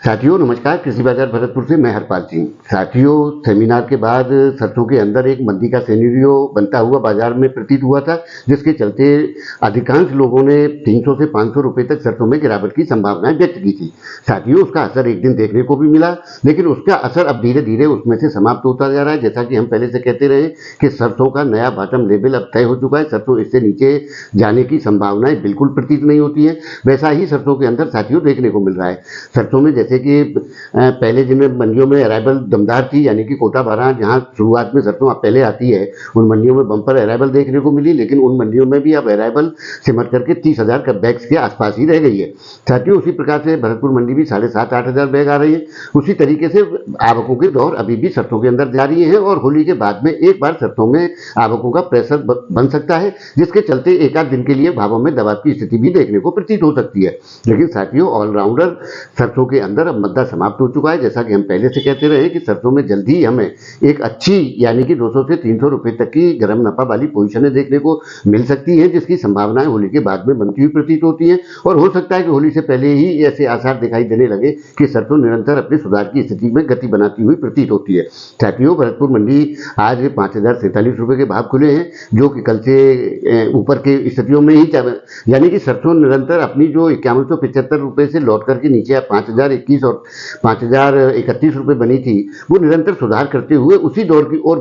साथियों नमस्कार। कृषि बाजार भरतपुर से मैं हरपाल सिंह। साथियों, सेमिनार के बाद सरसों के अंदर एक मंदी का सिनेरियो बनता हुआ बाजार में प्रतीत हुआ था, जिसके चलते अधिकांश लोगों ने 300 से 500 रुपए तक सरसों में गिरावट की संभावनाएं व्यक्त की थी। साथियों, उसका असर एक दिन देखने को भी मिला, लेकिन उसका असर अब धीरे धीरे उसमें से समाप्त होता जा रहा है। जैसा कि हम पहले से कहते रहे कि सरसों का नया बॉटम लेवल अब तय हो चुका है। सरसों इससे नीचे जाने की संभावनाएं बिल्कुल प्रतीत नहीं होती है। वैसा ही सरसों के अंदर साथियों देखने को मिल रहा है। सरसों में जैसे कि पहले जिनमें मंडियों में अराइवल दमदार थी, यानी कि कोटा 12 जहां शुरुआत में सरसों पहले आती है, उन मंडियों में बम्पर अराइवल देखने को मिली, लेकिन उन मंडियों में भी अब अराइवल सिमट करके 30,000 बैग्स के आसपास ही रह गई है। साथियों, उसी प्रकार से भरतपुर मंडी भी 7,500-8,000 बैग आ रही है। उसी तरीके से आवकों के दौर अभी भी सरसों के अंदर जारी है और होली के बाद में एक बार सरसों में आवकों का प्रेशर बन सकता है, जिसके चलते एक आध दिन के लिए भावों में दबाव की स्थिति भी देखने को प्रतीत हो सकती है। लेकिन साथियों, ऑलराउंडर सरसों के अंदर अब मुद्दा समाप्त हो चुका है। जैसा कि हम पहले से कहते रहे कि सरसों में जल्दी ही हमें एक अच्छी यानी कि 200 से 300 रुपए तक की गर्म नफा वाली पोजीशनें देखने को मिल सकती हैं, जिसकी संभावनाएं होली के बाद में बनती हुई प्रतीत होती हैं। और हो सकता है कि होली से पहले ही ऐसे आसार दिखाई देने लगे कि सरसों निरंतर अपने सुधार की स्थिति में गति बनाती हुई प्रतीत होती है। साथियों, भरतपुर मंडी आज 5,047 रुपए के भाव खुले हैं, जो कि कल से ऊपर के स्थितियों में ही, यानी कि सरसों निरंतर अपनी जो 5175 रुपए से लौट करके नीचे 5,021 और 5,031 रुपए बनी थी, वो निरंतर सुधार करते हुए उसी दौर की ओर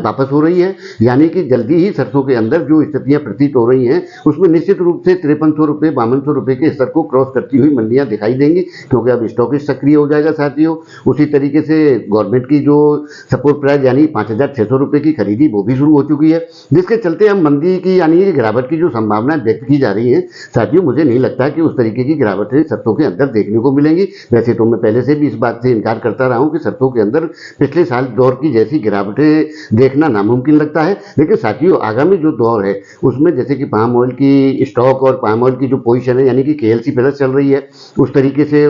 वापस हो रही है। यानी कि जल्दी ही सरसों के अंदर जो स्थितियां प्रतीत हो रही हैं, उसमें निश्चित रूप से 5300 रुपए 5200 रुपए के स्तर को क्रॉस करती हुई मंडियां दिखाई देंगी, क्योंकि अब स्टॉक सक्रिय हो जाएगा। साथियों, उसी तरीके से गवर्नमेंट की जो सपोर्ट प्राइस यानी 5,600 रुपए की खरीदी वो भी शुरू हो चुकी है, जिसके चलते हम मंदी की यानी गिरावट की जो संभावनाएं व्यक्त की जा रही है, साथियों मुझे नहीं लगता कि उस तरीके की गिरावटें सरसों के अंदर देखने को मिलेंगी। वैसे तो मैं पहले से भी इस बात से इनकार करता रहा हूं कि सरसों के अंदर पिछले साल दौर की जैसी गिरावटें देखना नामुमकिन लगता है। लेकिन साथियों, आगामी जो दौर है उसमें जैसे कि पाम ऑयल की स्टॉक और पाम ऑयल की जो पोजीशन है यानी कि KLC प्लस चल रही है, उस तरीके से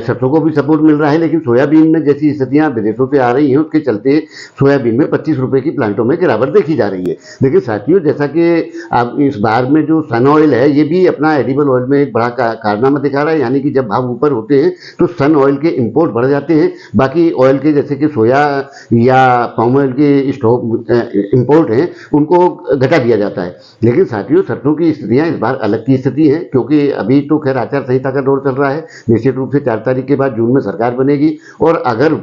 सरसों को भी सपोर्ट मिल रहा है। लेकिन सोयाबीन में जैसी स्थितियां विदेशों से आ रही हैं, उसके चलते सोयाबीन में 25 रुपए की प्लांटों में गिरावट देखी जा रही है। लेकिन साथियों, जैसा कि अब इस बार में जो सन ऑयल है, ये भी अपना एडिबल ऑयल में एक बड़ा कारनामा दिखा रहा है। यानी कि जब भाव ऊपर होते हैं तो सन ऑयल के इंपोर्ट बढ़ जाते हैं, बाकी ऑयल के जैसे कि सोया या पाम ऑयल के स्टॉक इंपोर्ट हैं उनको घटा दिया जाता है। लेकिन साथियों, सरसों की स्थितियां इस बार अलग की स्थिति है, क्योंकि अभी तो खैर आचार संहिता का दौर चल रहा है। निश्चित रूप से 4 तारीख के बाद जून में सरकार बनेगी, और अगर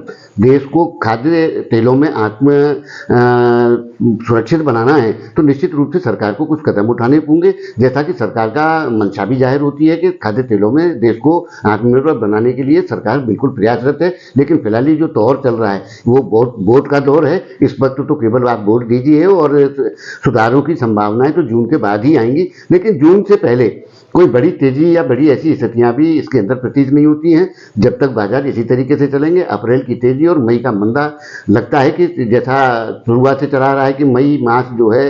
देश को खाद्य तेलों में आत्म सुरक्षित बनाना है तो निश्चित रूप से सरकार को कुछ कदम उठाने होंगे। जैसा कि सरकार का मंशा भी जाहिर होती है कि खाद्य तेलों में देश को आत्मनिर्भर बनाने के लिए सरकार बिल्कुल प्रयासरत है। लेकिन फिलहाल जो दौर चल रहा है वो वोट का दौर है। इस वक्त तो केवल आप वोट दीजिए और सुधारों की संभावनाएं तो जून के बाद ही आएंगी। लेकिन जून से पहले कोई बड़ी तेजी या बड़ी ऐसी स्थितियां भी इसके अंदर प्रतीत नहीं होती हैं। जब तक बाजार इसी तरीके से चलेंगे, अप्रैल की तेजी और मई का मंदा लगता है कि जैसा शुरुआत से चला रहा है कि मई मास जो है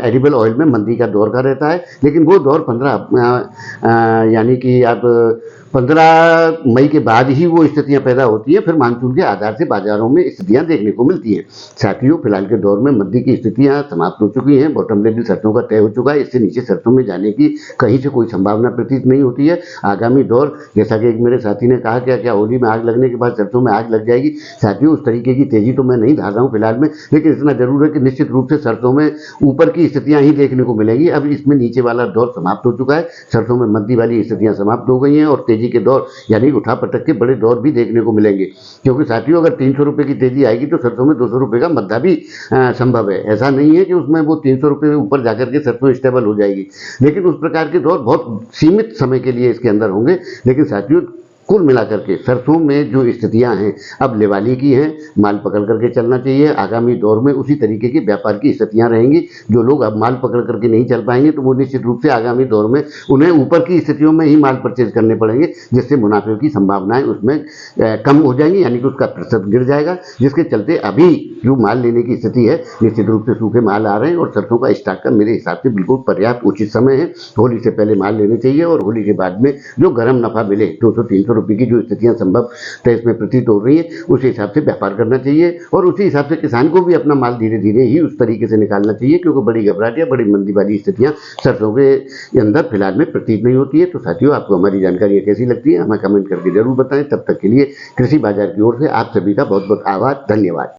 एडिबल ऑयल में मंदी का दौर का रहता है। लेकिन वो दौर 15 यानी कि आप 15 मई के बाद ही वो स्थितियां पैदा होती हैं। फिर मानसून के आधार से बाजारों में स्थितियां देखने को मिलती हैं। साथियों, फिलहाल के दौर में मंदी की स्थितियां समाप्त हो चुकी हैं। बॉटम लेवल सरसों का तय हो चुका है। इससे नीचे सरसों में जाने की कहीं से कोई संभावना प्रतीत नहीं होती है। आगामी दौर, जैसा कि एक मेरे साथी ने कहा, क्या होली में आग लगने के बाद सरसों में आग लग जाएगी? साथियों, उस तरीके की तेजी तो मैं नहीं धार रहा हूँ फिलहाल में, लेकिन इतना जरूर है कि निश्चित रूप से सरसों में ऊपर की स्थितियां ही देखने को मिलेगी। अब इसमें नीचे वाला दौर समाप्त हो चुका है। सरसों में मंदी वाली स्थितियां समाप्त हो गई हैं और तेजी के दौर यानी उठा पटक के बड़े दौर भी देखने को मिलेंगे। क्योंकि साथियों, अगर 300 रुपए की तेजी आएगी तो सरसों में 200 रुपए का मद्दा भी संभव है। ऐसा नहीं है कि उसमें वो 300 रुपए ऊपर जाकर के सरसों स्टेबल हो जाएगी, लेकिन उस प्रकार के दौर बहुत सीमित समय के लिए इसके अंदर होंगे। लेकिन साथियों, कुल मिलाकर के सरसों में जो स्थितियां हैं अब लेवाली की हैं, माल पकड़ करके चलना चाहिए। आगामी दौर में उसी तरीके की व्यापार की स्थितियां रहेंगी। जो लोग अब माल पकड़ करके नहीं चल पाएंगे तो वो निश्चित रूप से आगामी दौर में उन्हें ऊपर की स्थितियों में ही माल परचेज करने पड़ेंगे, जिससे मुनाफे की संभावनाएं उसमें कम हो जाएंगी, यानी कि उसका प्रतिशत गिर जाएगा। जिसके चलते अभी जो माल लेने की स्थिति है, निश्चित रूप से सूखे माल आ रहे हैं और सरसों का स्टॉक का मेरे हिसाब से बिल्कुल पर्याप्त उचित समय है। होली से पहले माल लेने चाहिए और होली के बाद में जो गर्म नफा मिले 200-300 रुपए की जो स्थितियां संभव इसमें प्रतीत हो रही है, उस हिसाब से व्यापार करना चाहिए और उसी हिसाब से किसान को भी अपना माल धीरे धीरे ही उस तरीके से निकालना चाहिए, क्योंकि बड़ी घबराहट या बड़ी मंदी वाली स्थितियां सरसों के अंदर फिलहाल में प्रतीत नहीं होती है। तो साथियों, आपको हमारी जानकारी कैसी लगती है हमें कमेंट करके जरूर बताएं। तब तक के लिए कृषि बाजार की ओर से आप सभी का बहुत बहुत आभार, धन्यवाद।